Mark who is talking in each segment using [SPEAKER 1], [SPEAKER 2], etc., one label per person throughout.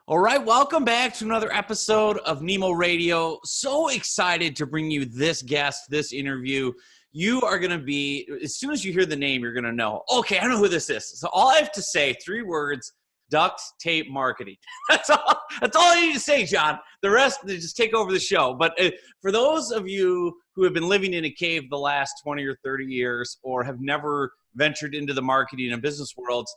[SPEAKER 1] All right, welcome back to another episode of Nemo Radio. So excited to bring you this guest, this interview. You are going to be, as soon as you hear the name, you're going to know, okay, I know who this is. So all I have to say, 3 words, Duct Tape Marketing. That's all I need to say, John. The rest, just take over the show. But for those of you who have been living in a cave the last 20 or 30 years or have never ventured into the marketing and business worlds,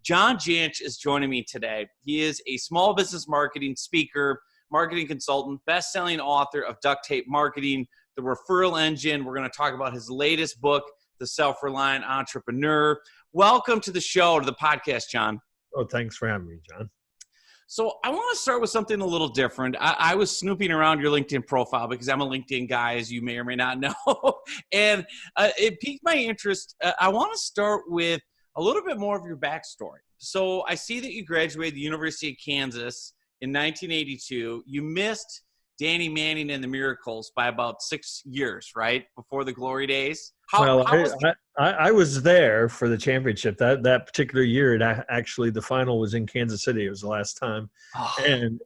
[SPEAKER 1] Jantsch is joining me today. He is a small business marketing speaker, marketing consultant, best-selling author of Duct Tape Marketing, the referral engine. We're going to talk about his latest book, The Self-Reliant Entrepreneur. Welcome to the show, to the podcast, John.
[SPEAKER 2] Oh, thanks for having me, John.
[SPEAKER 1] So I want to start with something a little different. I was snooping around your LinkedIn profile because I'm a LinkedIn guy, as you may or may not know, and it piqued my interest. I want to start with a little bit more of your backstory. So I see that you graduated the University of Kansas in 1982. You missed Danny Manning and the Miracles by about 6 years, right? Before the glory days.
[SPEAKER 2] I was there for the championship that particular year. Actually, the final was in Kansas City. It was the last time. Oh.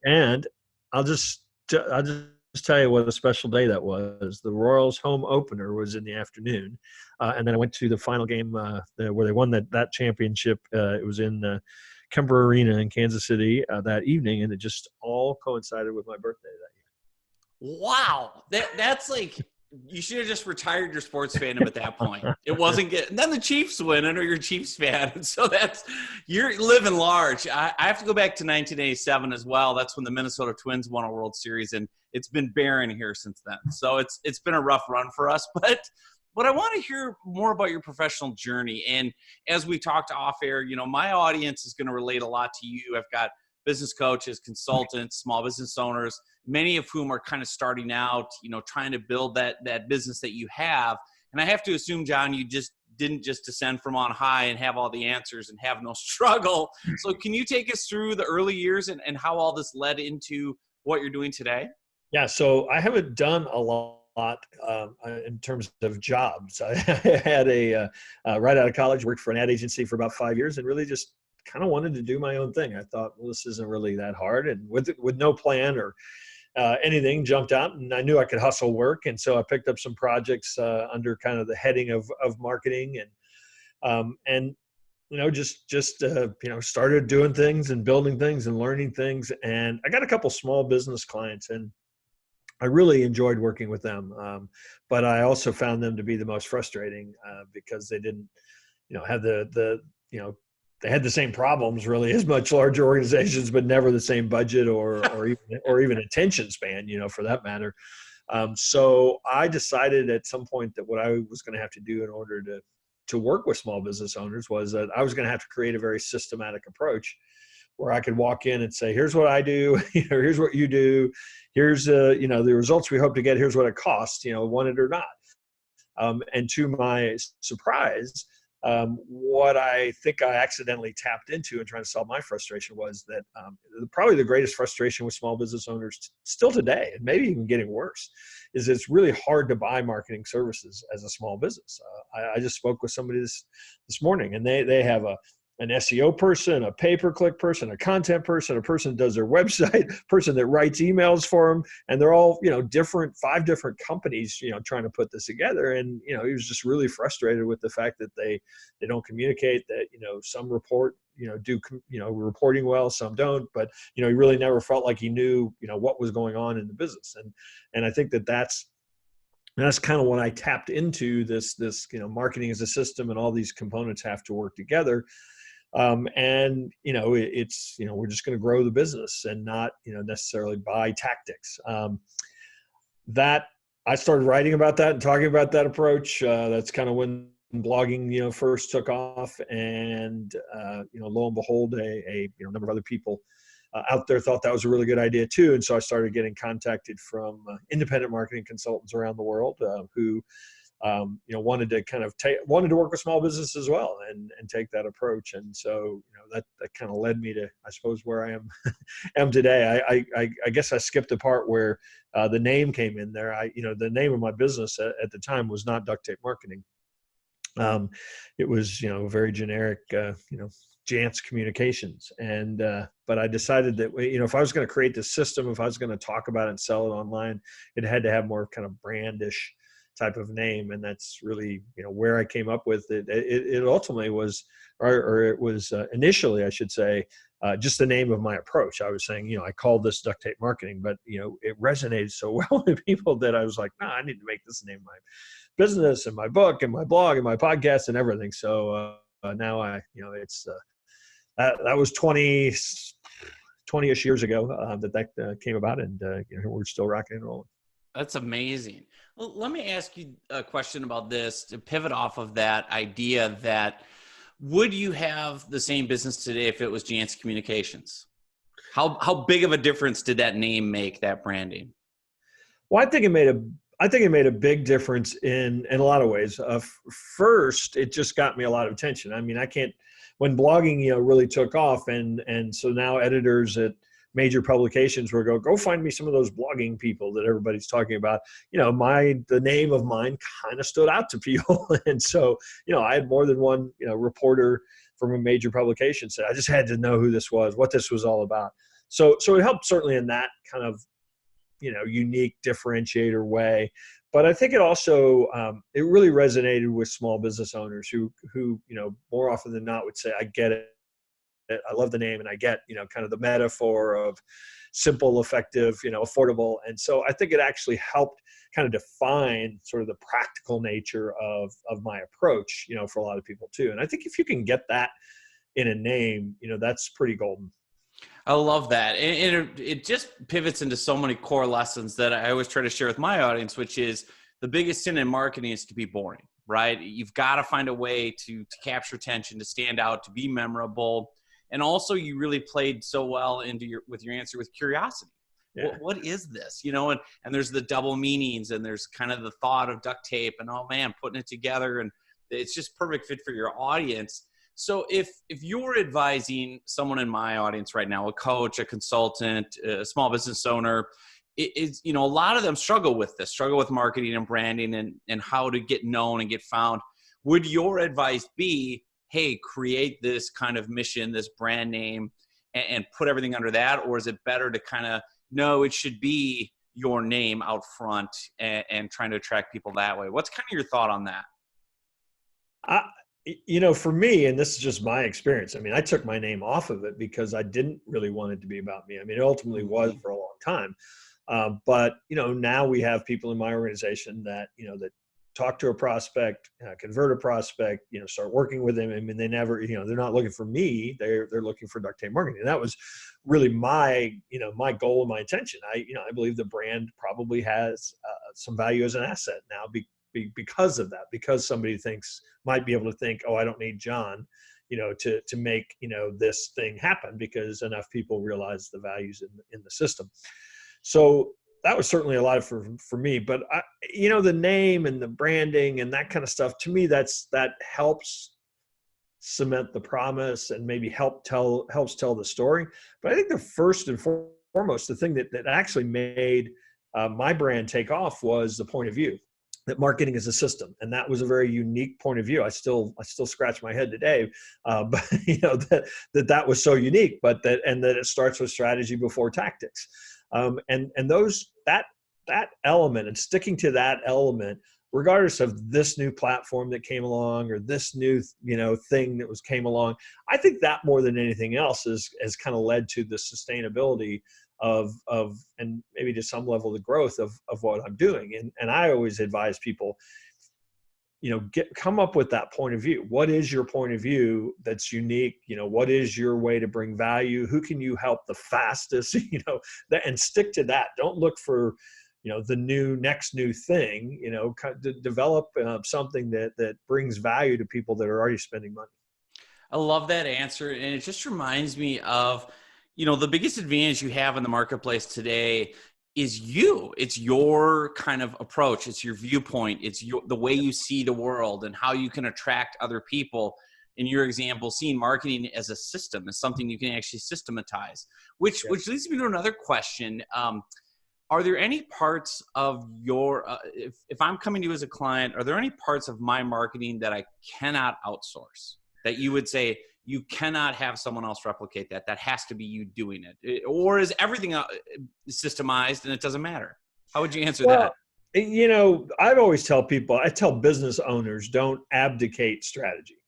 [SPEAKER 2] And I'll just tell you what a special day that was. The Royals home opener was in the afternoon. And then I went to the final game where they won that championship. It was in Kemper Arena in Kansas City that evening, and it just all coincided with my birthday that
[SPEAKER 1] year. Wow. That's like, you should have just retired your sports fandom at that point. It wasn't good. And then the Chiefs win. I know you're a Chiefs fan. And so you're living large. I have to go back to 1987 as well. That's when the Minnesota Twins won a World Series, and it's been barren here since then. So it's been a rough run for us. But I want to hear more about your professional journey. And as we talked off air, my audience is going to relate a lot to you. I've got business coaches, consultants, small business owners, many of whom are kind of starting out, trying to build that business that you have. And I have to assume, John, you just didn't just descend from on high and have all the answers and have no struggle. So can you take us through the early years and how all this led into what you're doing today?
[SPEAKER 2] Yeah, so I haven't done a lot in terms of jobs. I had right out of college, worked for an ad agency for about 5 years and really just kind of wanted to do my own thing. I thought, well, this isn't really that hard. And with no plan or anything, jumped out, and I knew I could hustle work. And so I picked up some projects under kind of the heading of marketing and started doing things and building things and learning things. And I got a couple small business clients, and I really enjoyed working with them. But I also found them to be the most frustrating because they didn't, have they had the same problems really as much larger organizations, but never the same budget or even attention span, for that matter. So I decided at some point that what I was going to have to do in order to work with small business owners was that I was going to have to create a very systematic approach where I could walk in and say, here's what I do, here's what you do, here's the results we hope to get, here's what it costs, want it or not. And to my surprise, what I think I accidentally tapped into in trying to solve my frustration was that probably the greatest frustration with small business owners still today, and maybe even getting worse, is it's really hard to buy marketing services as a small business. I just spoke with somebody this morning, and they have an SEO person, a pay-per-click person, a content person, a person that does their website, person that writes emails for them, and they're all, 5 different companies, trying to put this together. And, he was just really frustrated with the fact that they don't communicate, that, some report, do, reporting well, some don't, but, he really never felt like he knew, what was going on in the business. And I think that's kind of when I tapped into this, marketing as a system, and all these components have to work together. It's, we're just going to grow the business and not, necessarily buy tactics. That I started writing about that and talking about that approach. That's kind of when blogging, first took off, and, lo and behold, a number of other people out there thought that was a really good idea too. And so I started getting contacted from independent marketing consultants around the world who wanted to work with small business as well and take that approach. And so, that kind of led me to, I suppose, where I am today. I guess I skipped the part where the name came in there. The name of my business at the time was not Duct Tape Marketing. It was, very generic, Jantsch Communications. And, but I decided that, if I was going to create this system, if I was going to talk about it and sell it online, it had to have more kind of brandish type of name. And that's really, where I came up with it. It ultimately was, or it was initially, I should say, just the name of my approach. I was saying, I called this Duct Tape Marketing, but, it resonated so well with people that I was like, no, I need to make this the name of my business and my book and my blog and my podcast and everything. So now it's, that was 20-ish years ago that came about, and we're still rocking and rolling.
[SPEAKER 1] That's amazing. Well, let me ask you a question about this to pivot off of that idea that would you have the same business today if it was Jantsch Communications? How big of a difference did that name make, that branding?
[SPEAKER 2] Well, I think it made a big difference in a lot of ways. First, it just got me a lot of attention. I mean, when blogging, really took off, and so now editors at major publications were go find me some of those blogging people that everybody's talking about. The name of mine kind of stood out to people. And so, I had more than one, reporter from a major publication said, I just had to know who this was, what this was all about. So it helped certainly in that kind of, unique differentiator way. But I think it also, it really resonated with small business owners who, more often than not would say, I get it. I love the name, and I get, kind of the metaphor of simple, effective, affordable. And so I think it actually helped kind of define sort of the practical nature of my approach, for a lot of people too. And I think if you can get that in a name, that's pretty golden.
[SPEAKER 1] I love that. And it just pivots into so many core lessons that I always try to share with my audience, which is the biggest sin in marketing is to be boring, right? You've got to find a way to capture attention, to stand out, to be memorable. And also you really played so well with your answer with curiosity. Yeah. What is this? And there's the double meanings, and there's kind of the thought of duct tape and, oh man, putting it together, and it's just perfect fit for your audience. So if you're advising someone in my audience right now, a coach, a consultant, a small business owner, a lot of them struggle with marketing and branding and how to get known and get found. Would your advice be, hey, create this kind of mission, this brand name, and put everything under that? Or is it better to kind of, no, it should be your name out front and trying to attract people that way? What's kind of your thought on that?
[SPEAKER 2] For me, and this is just my experience, I mean, I took my name off of it because I didn't really want it to be about me. I mean, it ultimately was for a long time. But, now we have people in my organization that, that talk to a prospect, convert a prospect, start working with them. I mean, they never, they're not looking for me. They're looking for Duct Tape Marketing. And that was really my my goal and my intention. I believe the brand probably has some value as an asset now because of that, because somebody might be able to think, oh, I don't need John, to make, this thing happen, because enough people realize the values in the system. So that was certainly a lot for me, but the name and the branding and that kind of stuff, to me, that helps cement the promise and maybe helps tell the story. But I think the first and foremost, the thing that actually made my brand take off was the point of view that marketing is a system. And that was a very unique point of view. I still scratch my head today, but that was so unique, but that it starts with strategy before tactics. And that element, and sticking to that element, regardless of this new platform that came along or this new, thing that came along, I think that more than anything else has kind of led to the sustainability of and maybe to some level the growth of what I'm doing. And I always advise people, come up with that point of view. What is your point of view that's unique? What is your way to bring value? Who can you help the fastest? And stick to that. Don't look for, the next new thing. Develop something that brings value to people that are already spending money.
[SPEAKER 1] I love that answer, and it just reminds me of, the biggest advantage you have in the marketplace today is it's your kind of approach. It's your viewpoint. It's the way you see the world and how you can attract other people. In your example, seeing marketing as a system, as something you can actually systematize, which leads me to another question. Are there any parts of your, if I'm coming to you as a client, are there any parts of my marketing that I cannot outsource, that you would say, you cannot have someone else replicate that. That has to be you doing it. Or is everything systemized and it doesn't matter? How would you answer that?
[SPEAKER 2] I've always tell people, I tell business owners, don't abdicate strategy.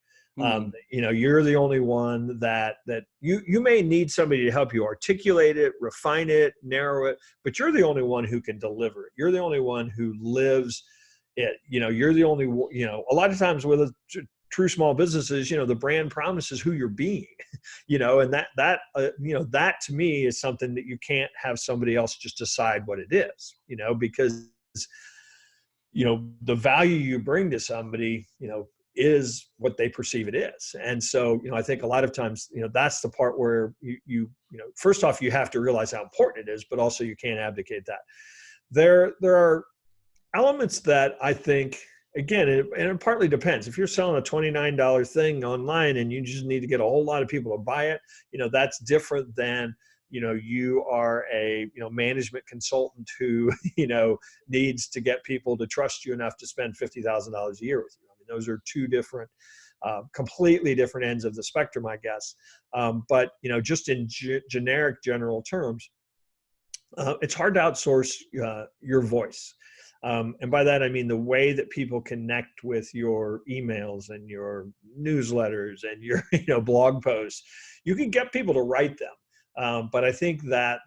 [SPEAKER 2] You're the only one that you may need somebody to help you articulate it, refine it, narrow it, but you're the only one who can deliver it. You're the only one who lives it. You're the only, a lot of times with true small businesses, the brand promises who you're being, and that to me is something that you can't have somebody else just decide what it is, because, the value you bring to somebody, is what they perceive it is. And so, I think a lot of times, that's the part where you first off, you have to realize how important it is, but also you can't abdicate that. There are elements that I think, again, and it partly depends. If you're selling a $29 thing online and you just need to get a whole lot of people to buy it, that's different than, you are a, management consultant who, needs to get people to trust you enough to spend $50,000 a year with you. I mean, those are two different, completely different ends of the spectrum, I guess. But, just in generic general terms, it's hard to outsource your voice. And by that, I mean the way that people connect with your emails and your newsletters and your blog posts. You can get people to write them. But I think that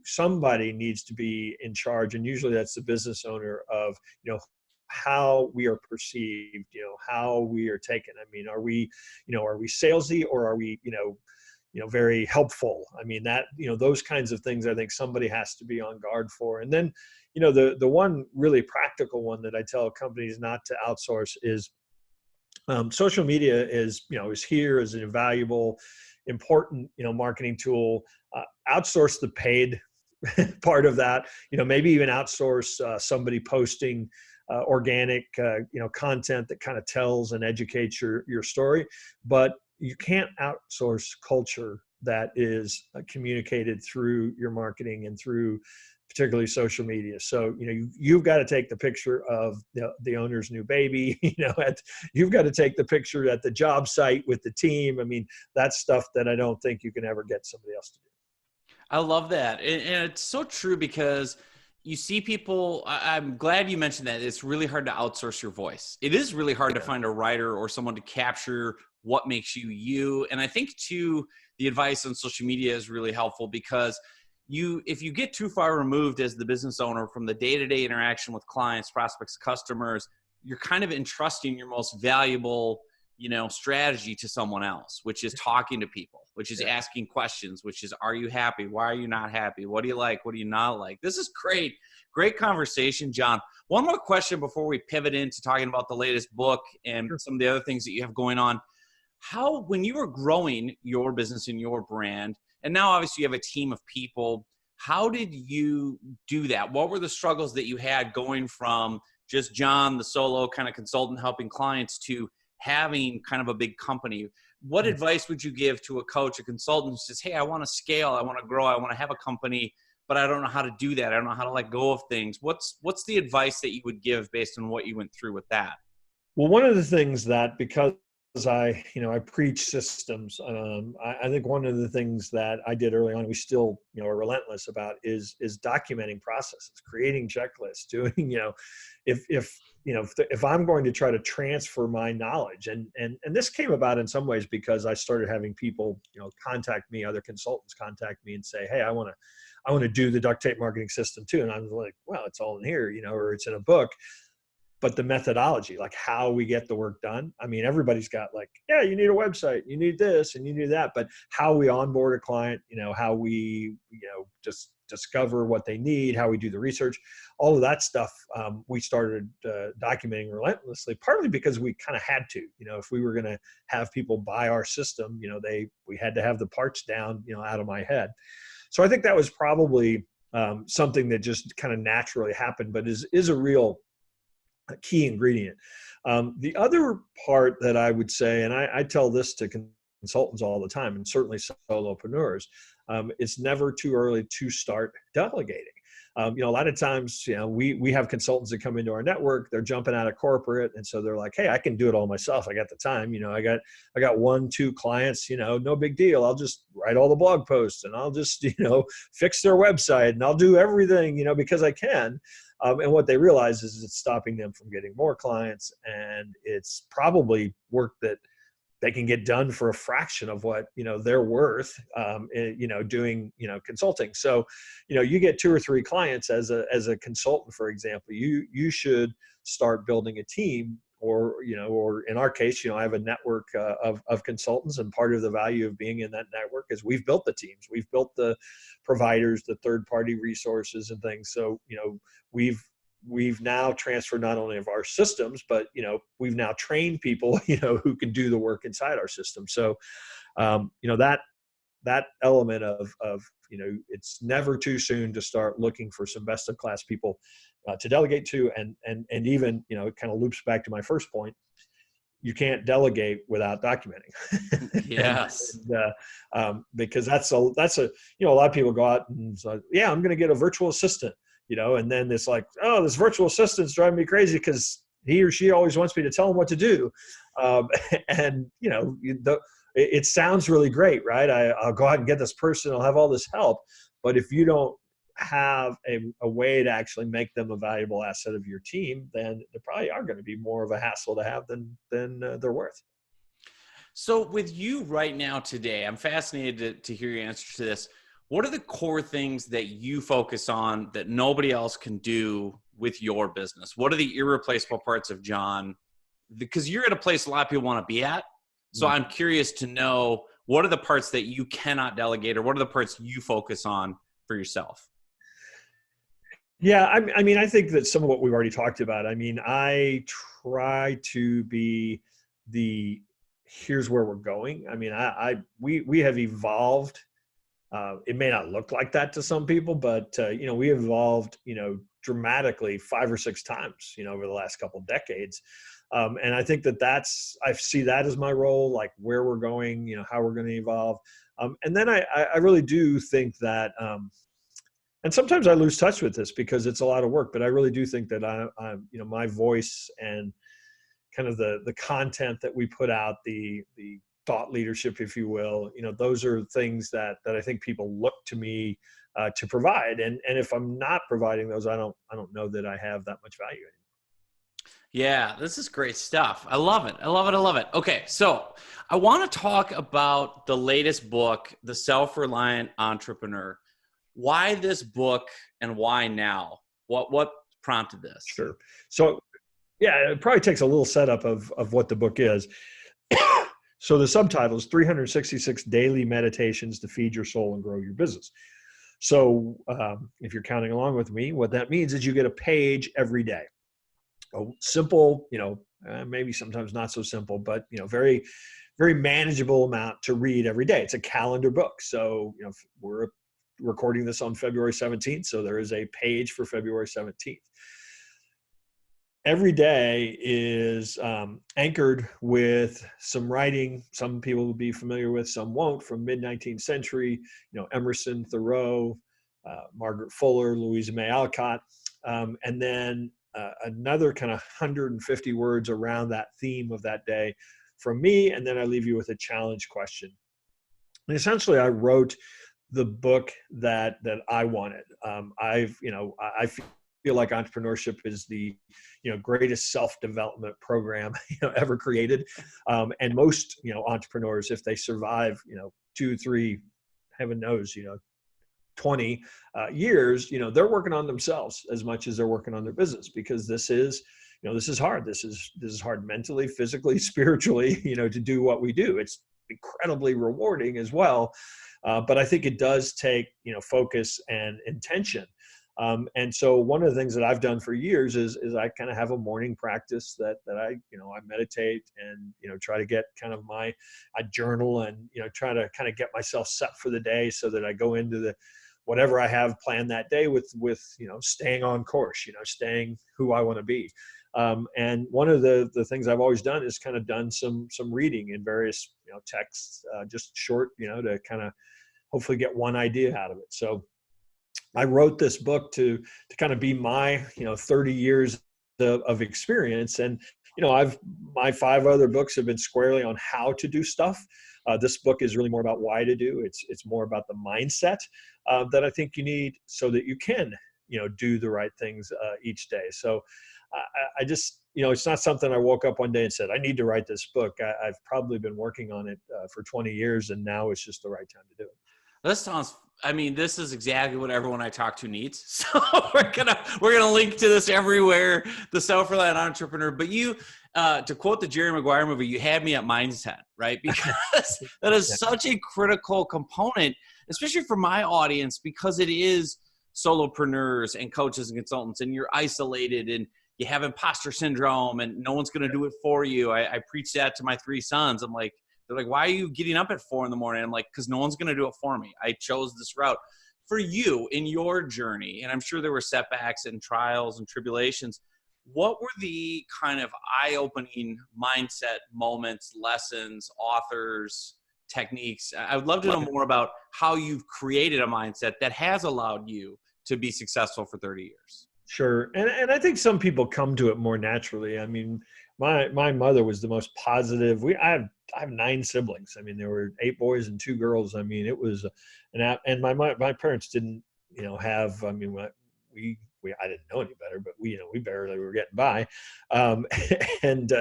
[SPEAKER 2] somebody needs to be in charge, and usually that's the business owner of, how we are perceived, how we are taken. I mean, are we salesy, or are we, very helpful? I mean, that, those kinds of things, I think somebody has to be on guard for. And then, the one really practical one that I tell companies not to outsource is social media is here as an invaluable, important, marketing tool. Outsource the paid part of that, maybe even outsource somebody posting organic, content that kind of tells and educates your story. But you can't outsource culture that is communicated through your marketing and through particularly social media. So, you've got to take the picture of the owner's new baby, you've got to take the picture at the job site with the team. I mean, that's stuff that I don't think you can ever get somebody else to do.
[SPEAKER 1] I love that. And it's so true, because you see people, I'm glad you mentioned that. It's really hard to outsource your voice. It is really hard to find a writer or someone to capture what makes you you. And I think too, the advice on social media is really helpful, because if you get too far removed as the business owner from the day-to-day interaction with clients, prospects, customers, you're kind of entrusting your most valuable, strategy to someone else, which is talking to people, which is asking questions, which is, are you happy? Why are you not happy? What do you like? What do you not like? This is great. Great conversation, John. One more question before we pivot into talking about the latest book and some of the other things that you have going on. When you were growing your business and your brand, and now obviously you have a team of people, how did you do that? What were the struggles that you had going from just John, the solo kind of consultant helping clients, to having kind of a big company? What advice would you give to a coach, a consultant who says, hey, I want to scale, I want to grow, I want to have a company, but I don't know how to do that. I don't know how to let go of things. What's the advice that you would give based on what you went through with that?
[SPEAKER 2] Well, one of the things that, because I preach systems, I think one of the things that I did early on, we still, are relentless about is documenting processes, creating checklists, doing, if I'm going to try to transfer my knowledge, and this came about in some ways because I started having people, contact me, other consultants contact me and say, hey, I want to do the duct tape marketing system too. And I was like, well, it's all in here, or it's in a book. But the methodology, like how we get the work done. I mean, everybody's got like, yeah, you need a website, you need this, and you need that. But how we onboard a client, how we, just discover what they need, how we do the research, all of that stuff, we started documenting relentlessly, partly because we kind of had to, if we were going to have people buy our system, we had to have the parts down, out of my head. So I think that was probably something that just kind of naturally happened, but is a real key ingredient. The other part that I would say, and I tell this to consultants all the time, and certainly solopreneurs, it's never too early to start delegating. A lot of times, we have consultants that come into our network, they're jumping out of corporate. And so they're like, hey, I can do it all myself. I got the time, I got 1-2 clients, no big deal. I'll just write all the blog posts and I'll just, fix their website and I'll do everything, because I can. And what they realize is it's stopping them from getting more clients, and it's probably work that they can get done for a fraction of what they're worth, doing consulting. So, you get 2 or 3 clients as a consultant, for example. You should start building a team, or in our case, I have a network of consultants, and part of the value of being in that network is we've built the teams, we've built the providers, the third-party resources and things. So, we've now transferred not only of our systems, but we've now trained people who can do the work inside our system. So that element of it's never too soon to start looking for some best of class people to delegate to, and even it kind of loops back to my first point. You can't delegate without documenting.
[SPEAKER 1] Yes.
[SPEAKER 2] Because that's a lot of people go out and say, yeah, I'm going to get a virtual assistant, and then it's like, oh, this virtual assistant's driving me crazy because he or she always wants me to tell them what to do. And it sounds really great, right? I'll go out and get this person, I'll have all this help. But if you don't have a way to actually make them a valuable asset of your team, then they probably are going to be more of a hassle to have than they're worth.
[SPEAKER 1] So with you right now today, I'm fascinated to hear your answer to this. What are the core things that you focus on that nobody else can do with your business? What are the irreplaceable parts of John? Because you're at a place a lot of people want to be at. So I'm curious to know, what are the parts that you cannot delegate, or what are the parts you focus on for yourself?
[SPEAKER 2] Yeah, I think that some of what we've already talked about, I try to be here's where we're going. We have evolved. It may not look like that to some people, but we have evolved, dramatically 5 or 6 times, over the last couple of decades. And I think I see that as my role, like where we're going, how we're going to evolve. And then I really do think that, and sometimes I lose touch with this because it's a lot of work, but I really do think that I'm my voice and kind of the content that we put out, the thought leadership, if you will, those are things that I think people look to me to provide. And if I'm not providing those, I don't know that I have that much value anymore.
[SPEAKER 1] Yeah, this is great stuff. I love it. I love it. I love it. Okay, so I want to talk about the latest book, The Self-Reliant Entrepreneur. Why this book and why now? What prompted this?
[SPEAKER 2] Sure. So, yeah, it probably takes a little setup of what the book is. So the subtitle is 366 Daily Meditations to Feed Your Soul and Grow Your Business. So if you're counting along with me, what that means is you get a page every day. A simple, maybe sometimes not so simple, but, very, very manageable amount to read every day. It's a calendar book. So, we're recording this on February 17th. So there is a page for February 17th. Every day is anchored with some writing. Some people will be familiar with, some won't, from mid-19th century, Emerson, Thoreau, Margaret Fuller, Louisa May Alcott, and then another kind of 150 words around that theme of that day from me. And then I leave you with a challenge question. And essentially I wrote the book that I wanted. I feel like entrepreneurship is the greatest self-development program ever created, and most entrepreneurs, if they survive 2, 3, heaven knows 20 years, they're working on themselves as much as they're working on their business, because this is hard. This is hard mentally, physically, spiritually, to do what we do. It's incredibly rewarding as well, but I think it does take focus and intention. And so one of the things that I've done for years is I kind of have a morning practice that I meditate and, try to get kind of I journal and, try to kind of get myself set for the day so that I go into whatever I have planned that day with, staying on course, staying who I want to be. And one of the things I've always done is kind of done some reading in various, texts, just short, to kind of hopefully get one idea out of it. So I wrote this book to kind of be my, 30 years of experience. And, my 5 other books have been squarely on how to do stuff. This book is really more about why to do. It's more about the mindset that I think you need so that you can, do the right things each day. So I just, it's not something I woke up one day and said, I need to write this book. I've probably been working on it for 20 years, and now it's just the right time to do it.
[SPEAKER 1] This is exactly what everyone I talk to needs. So we're gonna link to this everywhere, the Self-Reliant Entrepreneur. But you, to quote the Jerry Maguire movie, you had me at mindset, right? Because that is such a critical component, especially for my audience, because it is solopreneurs and coaches and consultants, and you're isolated and you have imposter syndrome and no one's going to do it for you. I preach that to my 3 sons. I'm like, they're like, why are you getting up at 4 a.m? I'm like, because no one's going to do it for me. I chose this route. For you in your journey, and I'm sure there were setbacks and trials and tribulations, what were the kind of eye-opening mindset moments, lessons, authors, techniques? I would love to know more about how you've created a mindset that has allowed you to be successful for 30 years.
[SPEAKER 2] Sure. And I think some people come to it more naturally. I mean, my mother was the most positive. I have 9 siblings. I mean, there were 8 boys and 2 girls. I mean, it was and my parents didn't, have, I mean, I didn't know any better, but we barely were getting by. And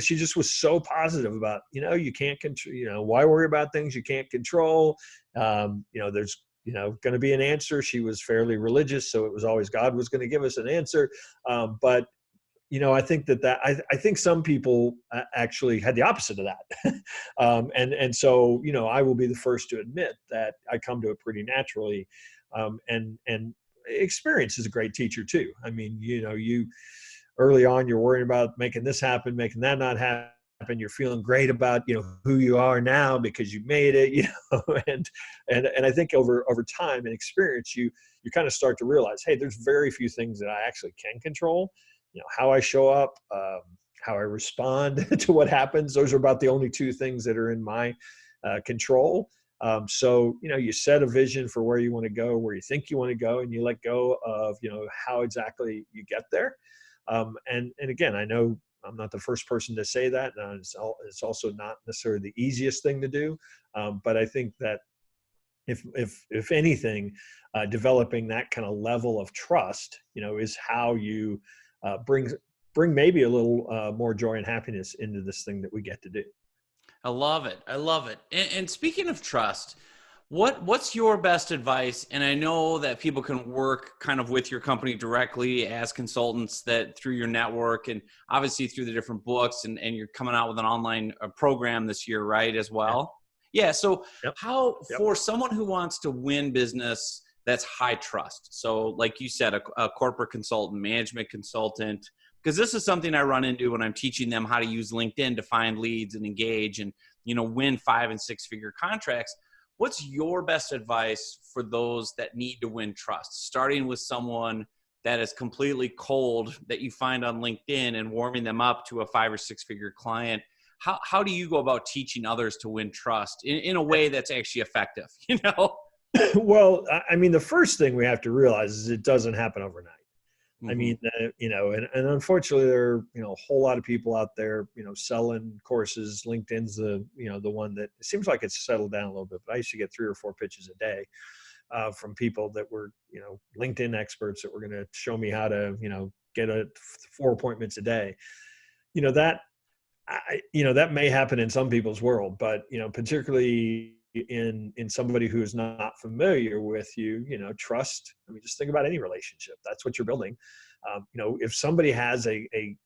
[SPEAKER 2] she just was so positive about, you can't control, why worry about things you can't control? There's, going to be an answer. She was fairly religious, so it was always God was going to give us an answer. But I think I think some people actually had the opposite of that. And so, I will be the first to admit that I come to it pretty naturally. And experience is a great teacher too. I mean, you early on, you're worrying about making this happen, making that not happen. You're feeling great about, who you are now because you made it, and I think over time and experience, you kind of start to realize, hey, there's very few things that I actually can control. How I show up, how I respond to what happens. Those are about the only 2 things that are in my control. So, you set a vision for where you want to go, where you think you want to go, and you let go of, how exactly you get there. And again, I know I'm not the first person to say that. And it's also not necessarily the easiest thing to do. But I think that if anything, developing that kind of level of trust, is how you bring maybe a little more joy and happiness into this thing that we get to do.
[SPEAKER 1] I love it. And speaking of trust, what's your best advice? And I know that people can work kind of with your company directly as consultants, that through your network and obviously through the different books, and you're coming out with an online program this year, right, as well? Yeah. So how, for someone who wants to win business that's high trust, so like you said, a corporate consultant, management consultant, because this is something I run into when I'm teaching them how to use LinkedIn to find leads and engage and, win 5- and 6-figure contracts. What's your best advice for those that need to win trust, starting with someone that is completely cold that you find on LinkedIn and warming them up to a 5- or 6-figure client? How do you go about teaching others to win trust in a way that's actually effective?
[SPEAKER 2] Well, I mean, the first thing we have to realize is it doesn't happen overnight. Mm-hmm. I mean, and unfortunately there are, a whole lot of people out there, selling courses. LinkedIn's the one that it seems like it's settled down a little bit, but I used to get 3 or 4 pitches a day from people that were, LinkedIn experts that were going to show me how to, get 4 appointments a day. That may happen in some people's world, but, particularly in somebody who is not familiar with you, trust. I mean, just think about any relationship. That's what you're building. If somebody has a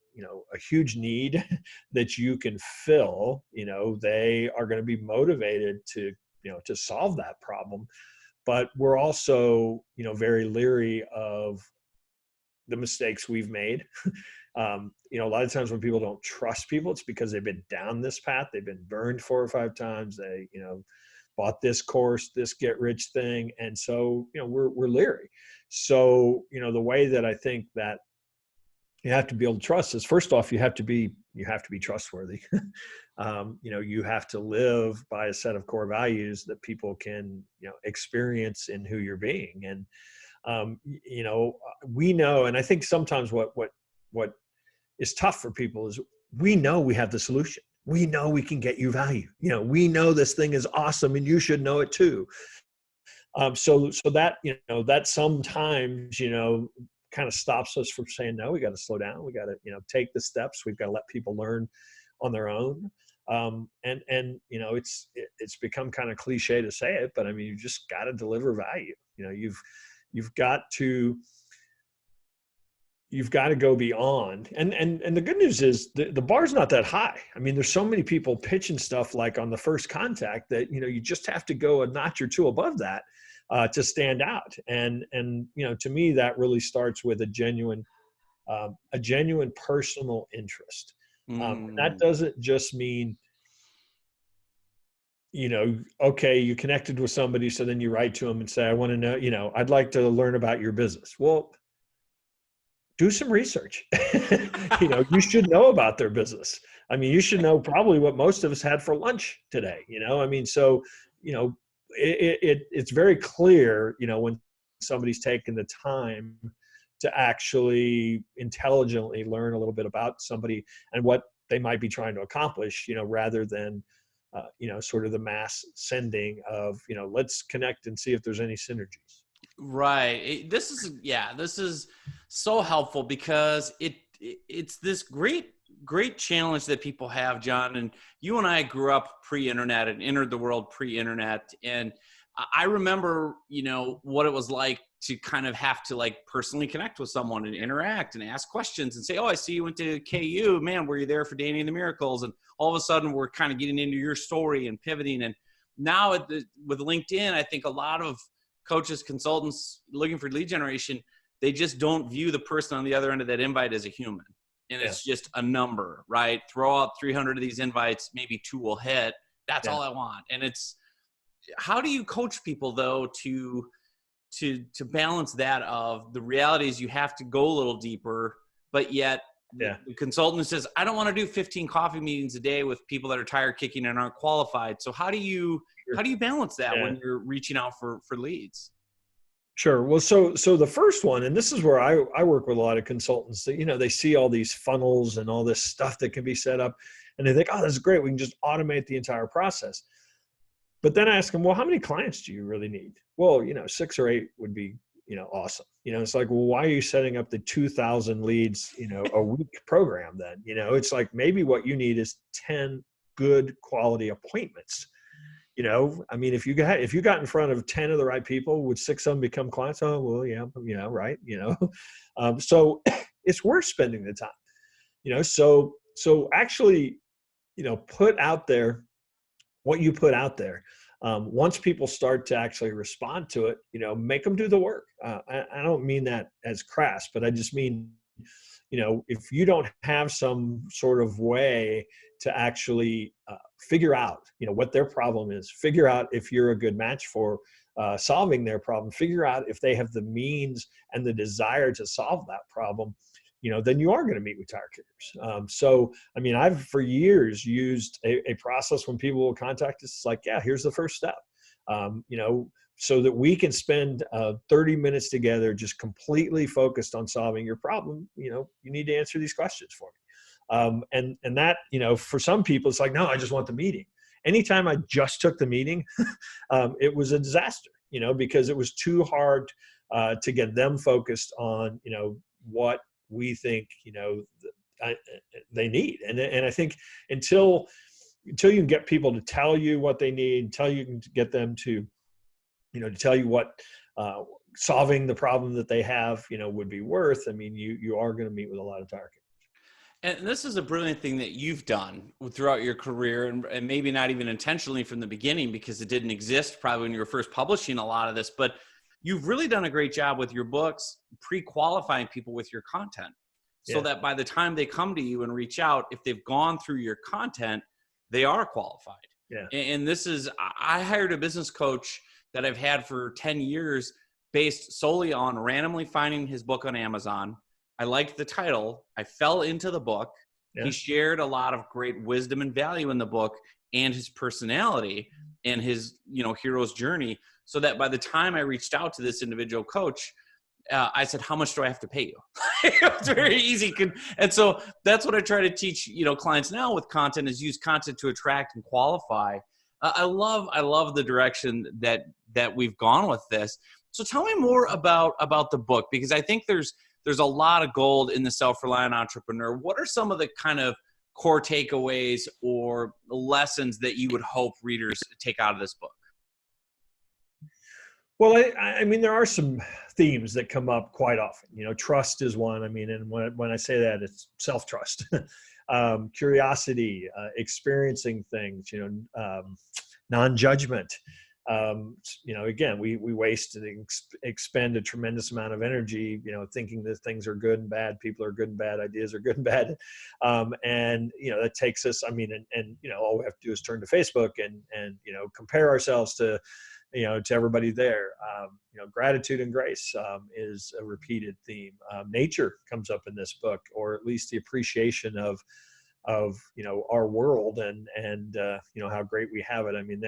[SPEAKER 2] huge need that you can fill, they are going to be motivated to solve that problem. But we're also, very leery of the mistakes we've made. A lot of times when people don't trust people, it's because they've been down this path. They've been burned 4 or 5 times. They, bought this course, this get rich thing. And so, we're leery. So, the way that I think that you have to be able to trust is, first off, you have to be trustworthy. You have to live by a set of core values that people can, experience in who you're being. And, we know, and I think sometimes what is tough for people is, we know we have the solution. We know we can get you value. We know this thing is awesome and you should know it too. So that, that sometimes, kind of stops us from saying, no, we got to slow down. We got to, take the steps. We've got to let people learn on their own. It's become kind of cliche to say it, but I mean, you just got to deliver value. You've got to go beyond. And the good news is the bar's not that high. I mean, there's so many people pitching stuff like on the first contact that, you just have to go a notch or two above that to stand out. And to me, that really starts with a genuine personal interest. That doesn't just mean, okay, you connected with somebody, so then you write to them and say, I want to know, I'd like to learn about your business. Well, do some research. You should know about their business. I mean, you should know probably what most of us had for lunch today. So, it's very clear, when somebody's taken the time to actually intelligently learn a little bit about somebody and what they might be trying to accomplish, rather than, sort of the mass sending of, let's connect and see if there's any synergies.
[SPEAKER 1] Right. This is so helpful, because it's this great challenge that people have, John. And you and I grew up pre-internet and entered the world pre-internet. And I remember, what it was like to kind of have to like personally connect with someone and interact and ask questions and say, oh, I see you went to KU, man, were you there for Danny and the Miracles? And all of a sudden we're kind of getting into your story and pivoting. And now with LinkedIn, I think a lot of coaches, consultants looking for lead generation, they just don't view the person on the other end of that invite as a human. And it's just a number, right? Throw out 300 of these invites, maybe 2 will hit. That's all I want. And how do you coach people though to balance that of the reality is you have to go a little deeper, but yet the consultant says, I don't want to do 15 coffee meetings a day with people that are tire kicking and aren't qualified. So how do you balance that when you're reaching out for leads?
[SPEAKER 2] Sure. Well, so the first one, and this is where I work with a lot of consultants that, they see all these funnels and all this stuff that can be set up and they think, oh, this is great. We can just automate the entire process. But then I ask them, well, how many clients do you really need? Well, 6 or 8 would be, awesome. It's like, well, why are you setting up the 2,000 leads, a week program then? It's like, maybe what you need is 10 good quality appointments. I mean, if you got in front of 10 of the right people, would 6 of them become clients? Oh, well, yeah, right. So it's worth spending the time, so actually, put out there what you put out there. Once people start to actually respond to it, make them do the work. I don't mean that as crass, but I just mean, if you don't have some sort of way to actually figure out, what their problem is, figure out if you're a good match for solving their problem, figure out if they have the means and the desire to solve that problem, then you are going to meet with tire kickers. So, I mean, I've for years used a process when people will contact us, it's like, yeah, here's the first step, so that we can spend 30 minutes together just completely focused on solving your problem. You need to answer these questions for me. And that, for some people, it's like, no, I just want the meeting. Anytime I just took the meeting, it was a disaster, because it was too hard to get them focused on, what we think, they need. And I think until you can get people to tell you what they need, until you can get them to, to tell you what solving the problem that they have, would be worth, I mean, you are going to meet with a lot of tire kickers.
[SPEAKER 1] And this is a brilliant thing that you've done throughout your career, and maybe not even intentionally from the beginning, because it didn't exist probably when you were first publishing a lot of this, but you've really done a great job with your books, pre-qualifying people with your content, so that by the time they come to you and reach out, if they've gone through your content, they are qualified. Yeah. And this is, I hired a business coach that I've had for 10 years based solely on randomly finding his book on Amazon, I liked the title. I fell into the book.
[SPEAKER 2] Yeah.
[SPEAKER 1] He shared a lot of great wisdom and value in the book, and his personality and his, hero's journey. So that by the time I reached out to this individual coach, I said, how much do I have to pay you? It's very easy. And so that's what I try to teach, clients now with content, is use content to attract and qualify. I love the direction that we've gone with this. So tell me more about the book, because I think there's a lot of gold in the Self-Reliant Entrepreneur. What are some of the kind of core takeaways or lessons that you would hope readers take out of this book?
[SPEAKER 2] Well, I mean, there are some themes that come up quite often. Trust is one. I mean, and when I say that, it's self-trust, curiosity, experiencing things, non-judgment. Again, we waste and expend a tremendous amount of energy, thinking that things are good and bad, people are good and bad, ideas are good and bad. That takes us, all we have to do is turn to Facebook and compare ourselves to everybody there. Gratitude and grace is a repeated theme. Nature comes up in this book, or at least the appreciation of our world and how great we have it. I mean,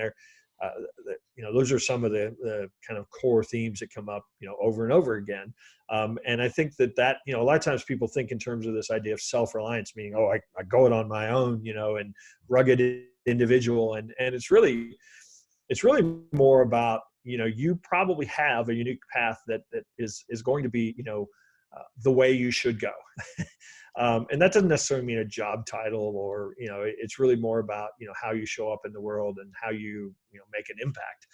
[SPEAKER 2] those are some of the kind of core themes that come up, over and over again. And I think that a lot of times people think in terms of this idea of self-reliance, meaning, I go it on my own, and rugged individual. And it's really more about, you probably have a unique path that is going to be, the way you should go. And that doesn't necessarily mean a job title, or, it's really more about, how you show up in the world and how you, make an impact.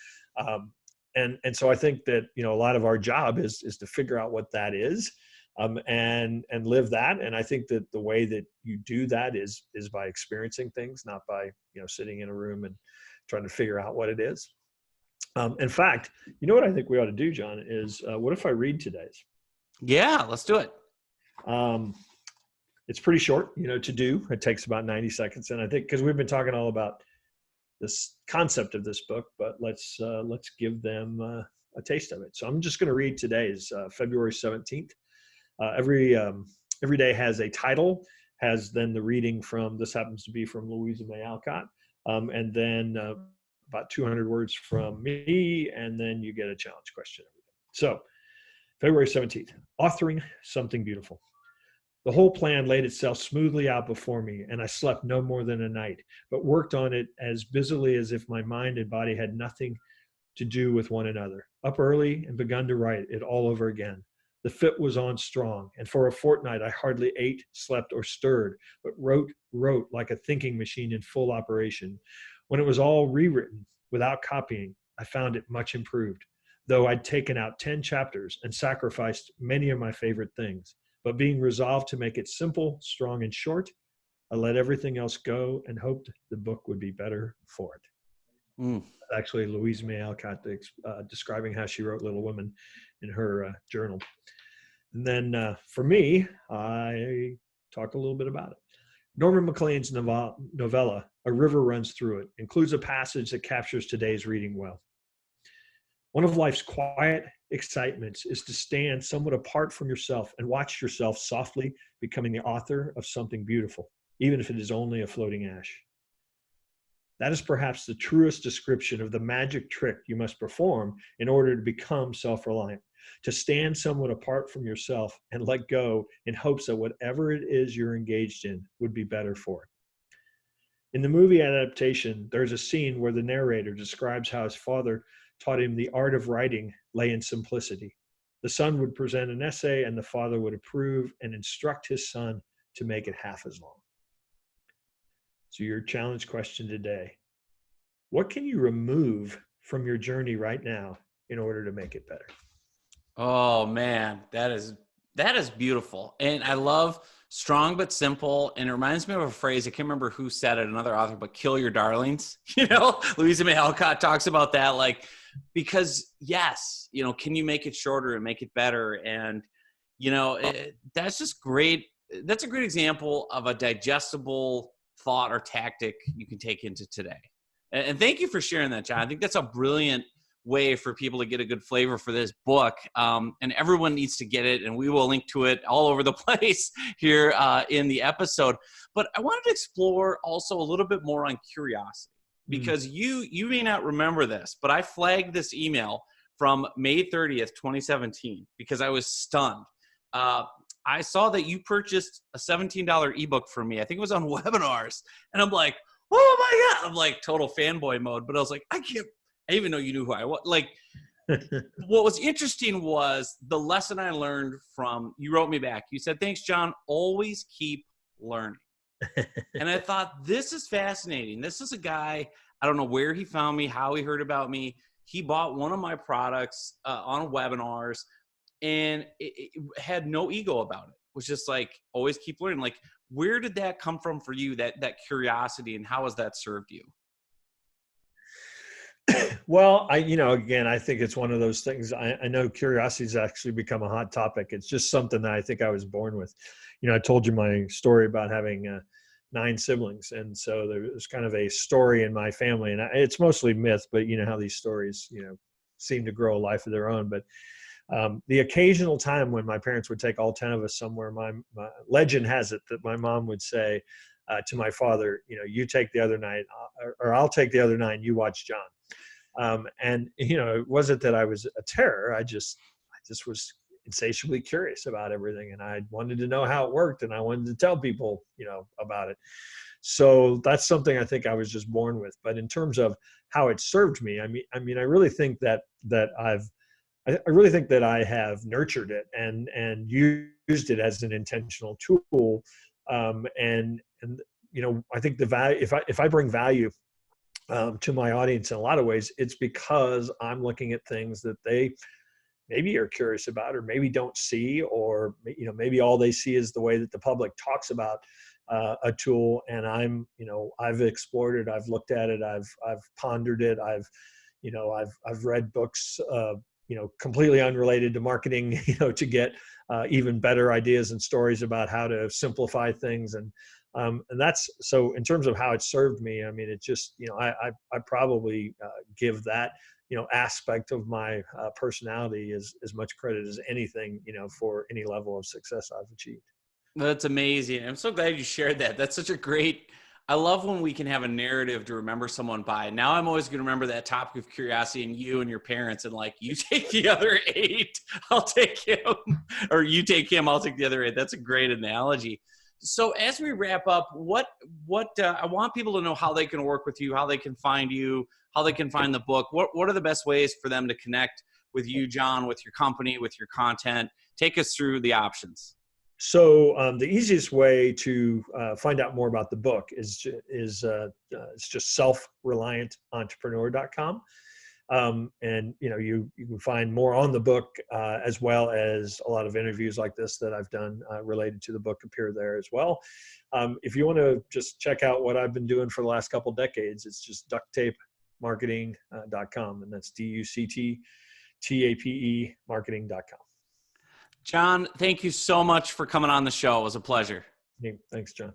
[SPEAKER 2] And so I think that, a lot of our job is to figure out what that is, and live that. And I think that the way that you do that is by experiencing things, not by, sitting in a room and trying to figure out what it is. In fact, what I think we ought to do, John, is what if I read today's?
[SPEAKER 1] Yeah, let's do it.
[SPEAKER 2] It's pretty short, to do. It takes about 90 seconds. And I think, because we've been talking all about this concept of this book, but let's give them a taste of it. So I'm just going to read today's, February 17th. Every day has a title, has then the reading from, this happens to be from Louisa May Alcott, and then about 200 words from me, and then you get a challenge question every day. So February 17th, authoring something beautiful. The whole plan laid itself smoothly out before me, and I slept no more than a night, but worked on it as busily as if my mind and body had nothing to do with one another. Up early and begun to write it all over again. The fit was on strong, and for a fortnight I hardly ate, slept, or stirred, but wrote like a thinking machine in full operation. When it was all rewritten, without copying, I found it much improved, though I'd taken out 10 chapters and sacrificed many of my favorite things. But being resolved to make it simple, strong, and short, I let everything else go and hoped the book would be better for it. Actually, Louise May Alcott describing how she wrote Little Women in her journal. And then for me, I talk a little bit about it. Norman MacLean's novella, A River Runs Through It, includes a passage that captures today's reading well. One of life's quiet excitements is to stand somewhat apart from yourself and watch yourself softly becoming the author of something beautiful, even if it is only a floating ash. That is perhaps the truest description of the magic trick you must perform in order to become self-reliant, to stand somewhat apart from yourself and let go in hopes that whatever it is you're engaged in would be better for it. In the movie adaptation, there's a scene where the narrator describes how his father taught him the art of writing lay in simplicity. The son would present an essay and the father would approve and instruct his son to make it half as long. So your challenge question today, what can you remove from your journey right now in order to make it better?
[SPEAKER 1] Oh man, that is beautiful. And I love strong but simple. And it reminds me of a phrase, I can't remember who said it, another author, but kill your darlings. Louisa May Alcott talks about that, because yes, can you make it shorter and make it better? And, that's just great. That's a great example of a digestible thought or tactic you can take into today. And thank you for sharing that, John. I think that's a brilliant way for people to get a good flavor for this book. And everyone needs to get it, and we will link to it all over the place here in the episode. But I wanted to explore also a little bit more on curiosity, because you may not remember this, but I flagged this email from May 30th, 2017, because I was stunned. I saw that you purchased a $17 ebook for me. I think it was on webinars. And I'm like, oh my God. I'm like total fanboy mode. But I was like, I didn't even know you knew who I was. Like, what was interesting was the lesson I learned from, you wrote me back. You said, thanks, John. Always keep learning. And I thought, this is fascinating. This is a guy, I don't know where he found me, how he heard about me. He bought one of my products on webinars, and it had no ego about it. It was just like, always keep learning. Like, where did that come from for you, that curiosity, and how has that served you?
[SPEAKER 2] Well, again, I think it's one of those things. I know curiosity has actually become a hot topic. It's just something that I think I was born with. I told you my story about having 9 siblings. And so there's kind of a story in my family, and it's mostly myth, but you know how these stories, seem to grow a life of their own. But the occasional time when my parents would take all 10 of us somewhere, my legend has it that my mom would say to my father, you take the other 9, or I'll take the other 9, you watch John. And, it wasn't that I was a terror. I just was insatiably curious about everything. And I wanted to know how it worked. And I wanted to tell people, about it. So that's something I think I was just born with. But in terms of how it served me, I really think that I really think that I have nurtured it and used it as an intentional tool. And I think the value, if I bring value to my audience in a lot of ways, it's because I'm looking at things that they maybe are curious about, or maybe don't see, or maybe all they see is the way that the public talks about a tool. And I've explored it, I've looked at it, I've pondered it, I've read books, completely unrelated to marketing, to get even better ideas and stories about how to simplify things. And that's, so in terms of how it served me, it just, I probably give that, aspect of my personality as much credit as anything, for any level of success I've achieved.
[SPEAKER 1] That's amazing. I'm so glad you shared that. That's such a great, I love when we can have a narrative to remember someone by. Now I'm always going to remember that topic of curiosity and you and your parents, and like, you take the other 8, I'll take him, or you take him, I'll take the other 8. That's a great analogy. So as we wrap up, what I want people to know how they can work with you, how they can find you, how they can find the book. What are the best ways for them to connect with you, John, with your company, with your content? Take us through the options.
[SPEAKER 2] So the easiest way to find out more about the book is just self-reliantentrepreneur.com. And you can find more on the book, as well as a lot of interviews like this that I've done related to the book appear there as well. If you want to just check out what I've been doing for the last couple of decades, it's just ducttapemarketing.com, and that's DUCTTAPE marketing.com.
[SPEAKER 1] John, thank you so much for coming on the show. It was a pleasure.
[SPEAKER 2] Thanks, John.